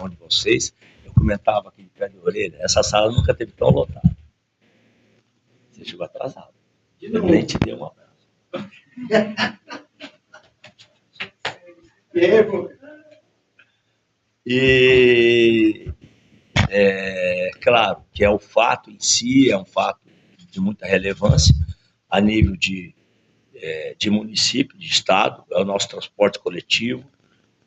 de vocês, eu comentava aqui de pé de orelha, essa sala nunca teve tão lotada. Você chegou atrasado. Eu nem te dei um abraço. E claro que o fato em si é um fato de muita relevância a nível de município, de estado, é o nosso transporte coletivo,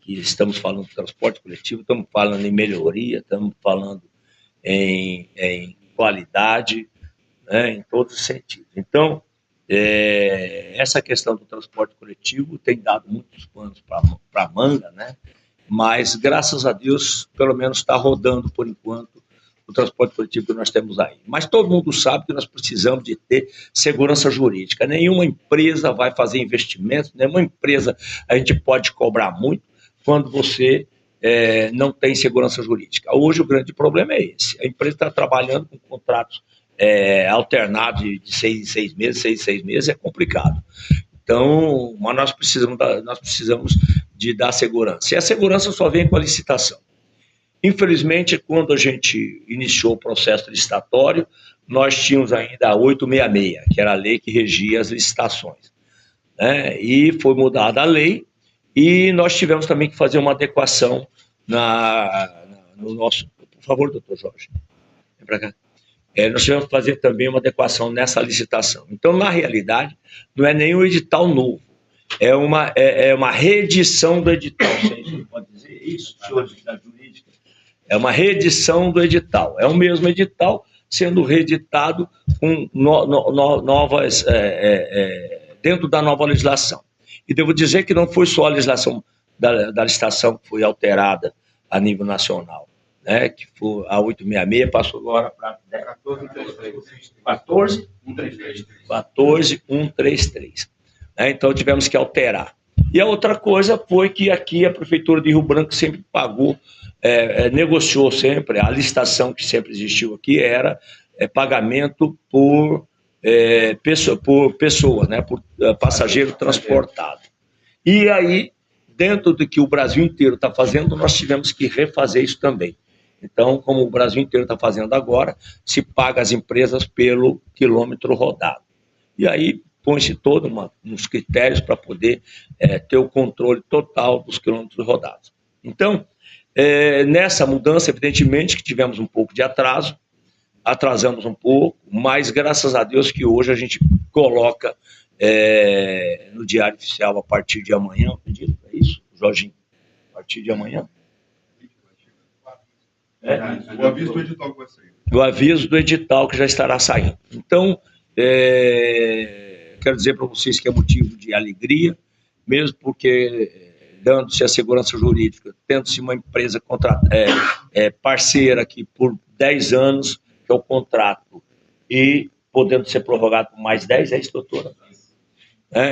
que estamos falando de transporte coletivo, estamos falando em melhoria, estamos falando em qualidade, né, em todos os sentidos. Então, essa questão do transporte coletivo tem dado muitos panos para a manga, né? Mas, graças a Deus, pelo menos está rodando, por enquanto, o transporte coletivo que nós temos aí. Mas todo mundo sabe que nós precisamos de ter segurança jurídica. Nenhuma empresa vai fazer investimentos, nenhuma empresa a gente pode cobrar muito quando você não tem segurança jurídica. Hoje o grande problema é esse. A empresa está trabalhando com contratos alternados de 6 em 6 meses, 6 em 6 meses, é complicado. Então, mas nós precisamos de dar segurança. E a segurança só vem com a licitação. Infelizmente, quando a gente iniciou o processo licitatório, nós tínhamos ainda a 866, que era a lei que regia as licitações, né? E foi mudada a lei e nós tivemos também que fazer uma adequação no nosso... Por favor, doutor Jorge, vem para cá. Nós tivemos que fazer também uma adequação nessa licitação. Então, na realidade, não é nenhum edital novo, é uma reedição do edital. Você pode dizer isso, senhores da jurídica? É uma reedição do edital. É o mesmo edital sendo reeditado com novas, dentro da nova legislação. E devo dizer que não foi só a legislação da licitação que foi alterada a nível nacional, né? Que foi a 866, passou agora para 14133. Então tivemos que alterar. E a outra coisa foi que aqui a Prefeitura de Rio Branco sempre pagou, negociou sempre, a licitação que sempre existiu aqui era pagamento por pessoa, né, por passageiro transportado. E aí, dentro do que o Brasil inteiro está fazendo, nós tivemos que refazer isso também. Então, como o Brasil inteiro está fazendo agora, se paga as empresas pelo quilômetro rodado. E aí põe-se todos uns critérios para poder ter o controle total dos quilômetros rodados. Então, nessa mudança, evidentemente que tivemos um pouco de atraso, atrasamos um pouco, mas graças a Deus que hoje a gente coloca no Diário Oficial a partir de amanhã, acredito, é isso, Jorginho? A partir de amanhã? O aviso do edital que vai sair. O aviso do edital que já estará saindo. Então, quero dizer para vocês que é motivo de alegria, mesmo porque dando-se a segurança jurídica, tendo-se uma empresa parceira aqui por 10 anos, que é o contrato, e podendo ser prorrogado por mais 10, é isso, doutora?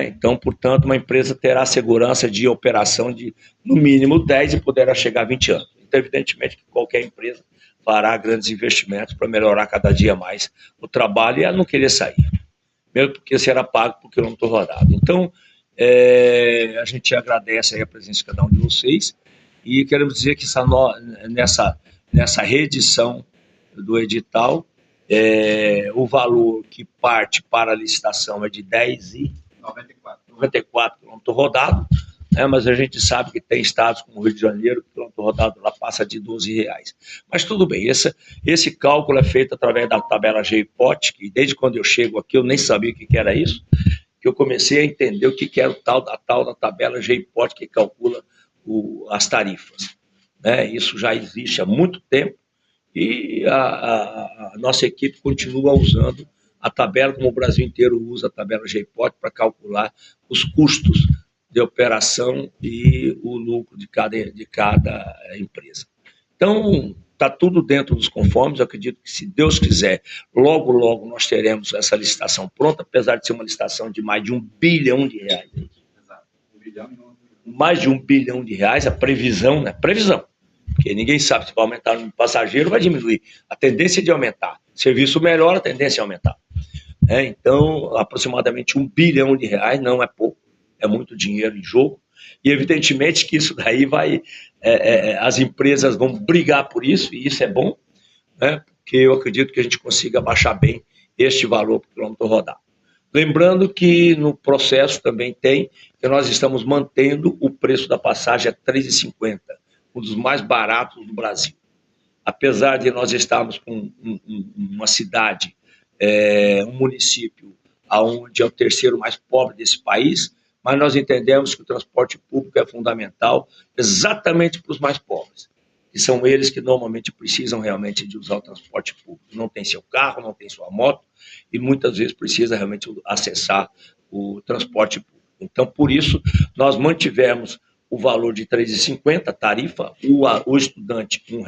Então, portanto, uma empresa terá segurança de operação de, no mínimo, 10 e poderá chegar a 20 anos. Então, evidentemente, que qualquer empresa fará grandes investimentos para melhorar cada dia mais o trabalho e a não querer sair, mesmo porque será pago por quilômetro rodado. Então, a gente agradece aí a presença de cada um de vocês e queremos dizer que nessa reedição do edital, o valor que parte para a licitação é de 10,94 quilômetros rodados, né, mas a gente sabe que tem estados como o Rio de Janeiro, que o quilômetro rodado lá passa de R$12. Mas tudo bem, esse cálculo é feito através da tabela GIPOT, que desde quando eu chego aqui eu nem sabia o que era isso, que eu comecei a entender o que era a tal da tabela GIPOT que calcula as tarifas, né? Isso já existe há muito tempo e a nossa equipe continua usando a tabela, como o Brasil inteiro usa a tabela GIPOT para calcular os custos de operação e o lucro de cada empresa. Então, está tudo dentro dos conformes. Eu acredito que, se Deus quiser, logo, logo nós teremos essa licitação pronta, apesar de ser uma licitação de mais de R$1 bilhão. Exato. Mais de R$1 bilhão, a previsão, né? Previsão. Porque ninguém sabe se vai aumentar o passageiro ou vai diminuir. A tendência é de aumentar. Serviço melhor, a tendência é aumentar. Então, aproximadamente R$1 bilhão, não é pouco, é muito dinheiro em jogo. E, evidentemente, que isso daí vai as empresas vão brigar por isso, e isso é bom, né? Porque eu acredito que a gente consiga baixar bem este valor por quilômetro rodado. Lembrando que no processo também tem que nós estamos mantendo o preço da passagem a R$ 3,50, um dos mais baratos do Brasil. Apesar de nós estarmos com uma cidade, um município, onde é o terceiro mais pobre desse país, mas nós entendemos que o transporte público é fundamental exatamente para os mais pobres, que são eles que normalmente precisam realmente de usar o transporte público. Não tem seu carro, não tem sua moto, e muitas vezes precisa realmente acessar o transporte público. Então, por isso, nós mantivemos o valor de R$ 3,50, tarifa, o estudante R$ 1,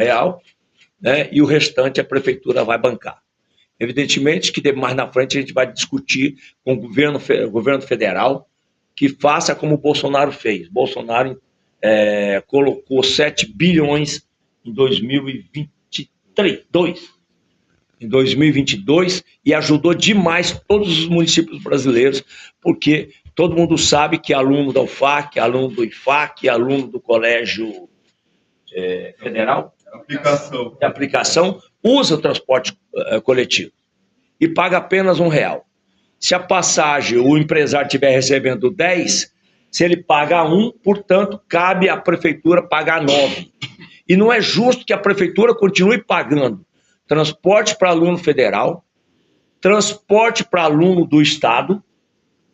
né, e o restante a prefeitura vai bancar. Evidentemente que mais na frente a gente vai discutir com o governo federal que faça como o Bolsonaro fez. Bolsonaro colocou 7 bilhões em 2022 e ajudou demais todos os municípios brasileiros, porque todo mundo sabe que aluno da UFAC, aluno do IFAC, aluno do Colégio Federal de aplicação usa o transporte coletivo e paga apenas R$ 1. Se a passagem, o empresário estiver recebendo 10, se ele paga 1, portanto, cabe à prefeitura pagar 9. E não é justo que a prefeitura continue pagando transporte para aluno federal, transporte para aluno do estado,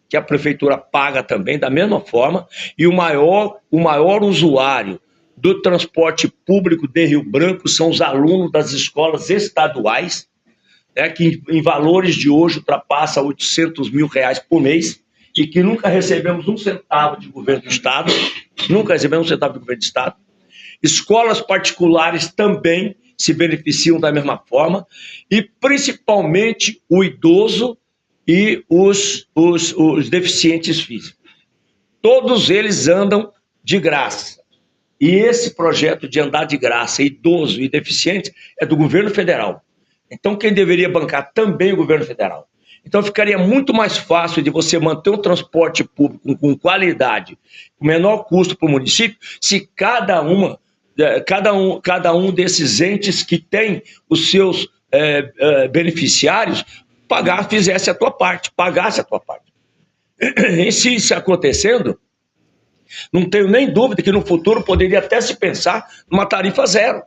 que a prefeitura paga também da mesma forma, e o maior usuário do transporte público de Rio Branco são os alunos das escolas estaduais, que em valores de hoje ultrapassa R$800 mil por mês, e que nunca recebemos um centavo de governo do estado, Escolas particulares também se beneficiam da mesma forma, e principalmente o idoso e os deficientes físicos. Todos eles andam de graça. E esse projeto de andar de graça, idoso e deficiente, é do governo federal. Então, quem deveria bancar também é o governo federal. Então, ficaria muito mais fácil de você manter um transporte público com qualidade, com menor custo para o município, se cada um desses entes que tem os seus beneficiários fizesse a tua parte, pagasse a tua parte. E se isso acontecendo, não tenho nem dúvida que no futuro poderia até se pensar numa tarifa zero.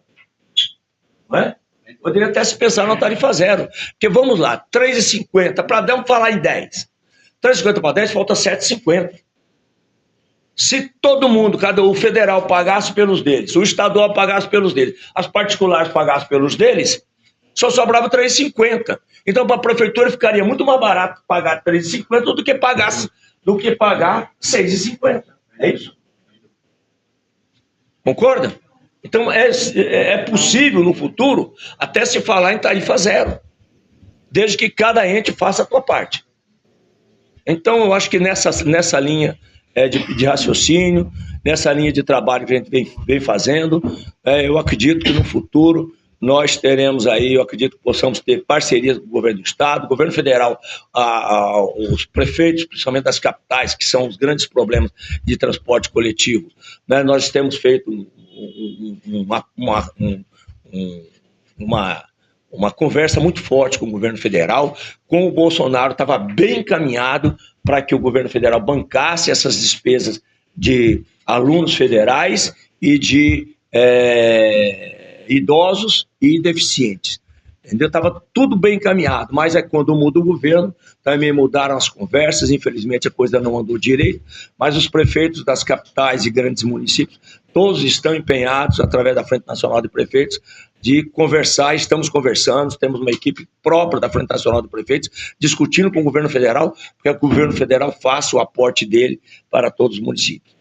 Não é? Poderia até se pensar numa tarifa zero. Porque vamos lá, R$ 3,50, vamos falar em 10. R$ 3,50 para 10, falta R$ 7,50. Se todo mundo, o federal pagasse pelos deles, o estadual pagasse pelos deles, as particulares pagassem pelos deles, só sobrava R$ 3,50. Então, para a prefeitura ficaria muito mais barato pagar R$ 3,50 do que pagar R$ 6,50. É isso? Concorda? Então, é possível no futuro até se falar em tarifa zero, desde que cada ente faça a sua parte. Então, eu acho que nessa linha de raciocínio, nessa linha de trabalho que a gente vem fazendo, eu acredito que no futuro nós teremos aí, eu acredito que possamos ter parcerias com o governo do estado, o governo federal, os prefeitos, principalmente das capitais, que são os grandes problemas de transporte coletivo, né? Nós temos feito uma conversa muito forte com o governo federal, com o Bolsonaro estava bem encaminhado para que o governo federal bancasse essas despesas de alunos federais e de idosos e deficientes. Entendeu? Estava tudo bem encaminhado, mas quando muda o governo, também mudaram as conversas, infelizmente a coisa não andou direito, mas os prefeitos das capitais e grandes municípios, todos estão empenhados, através da Frente Nacional de Prefeitos, de conversar, estamos conversando, temos uma equipe própria da Frente Nacional de Prefeitos, discutindo com o governo federal, para que o governo federal faça o aporte dele para todos os municípios.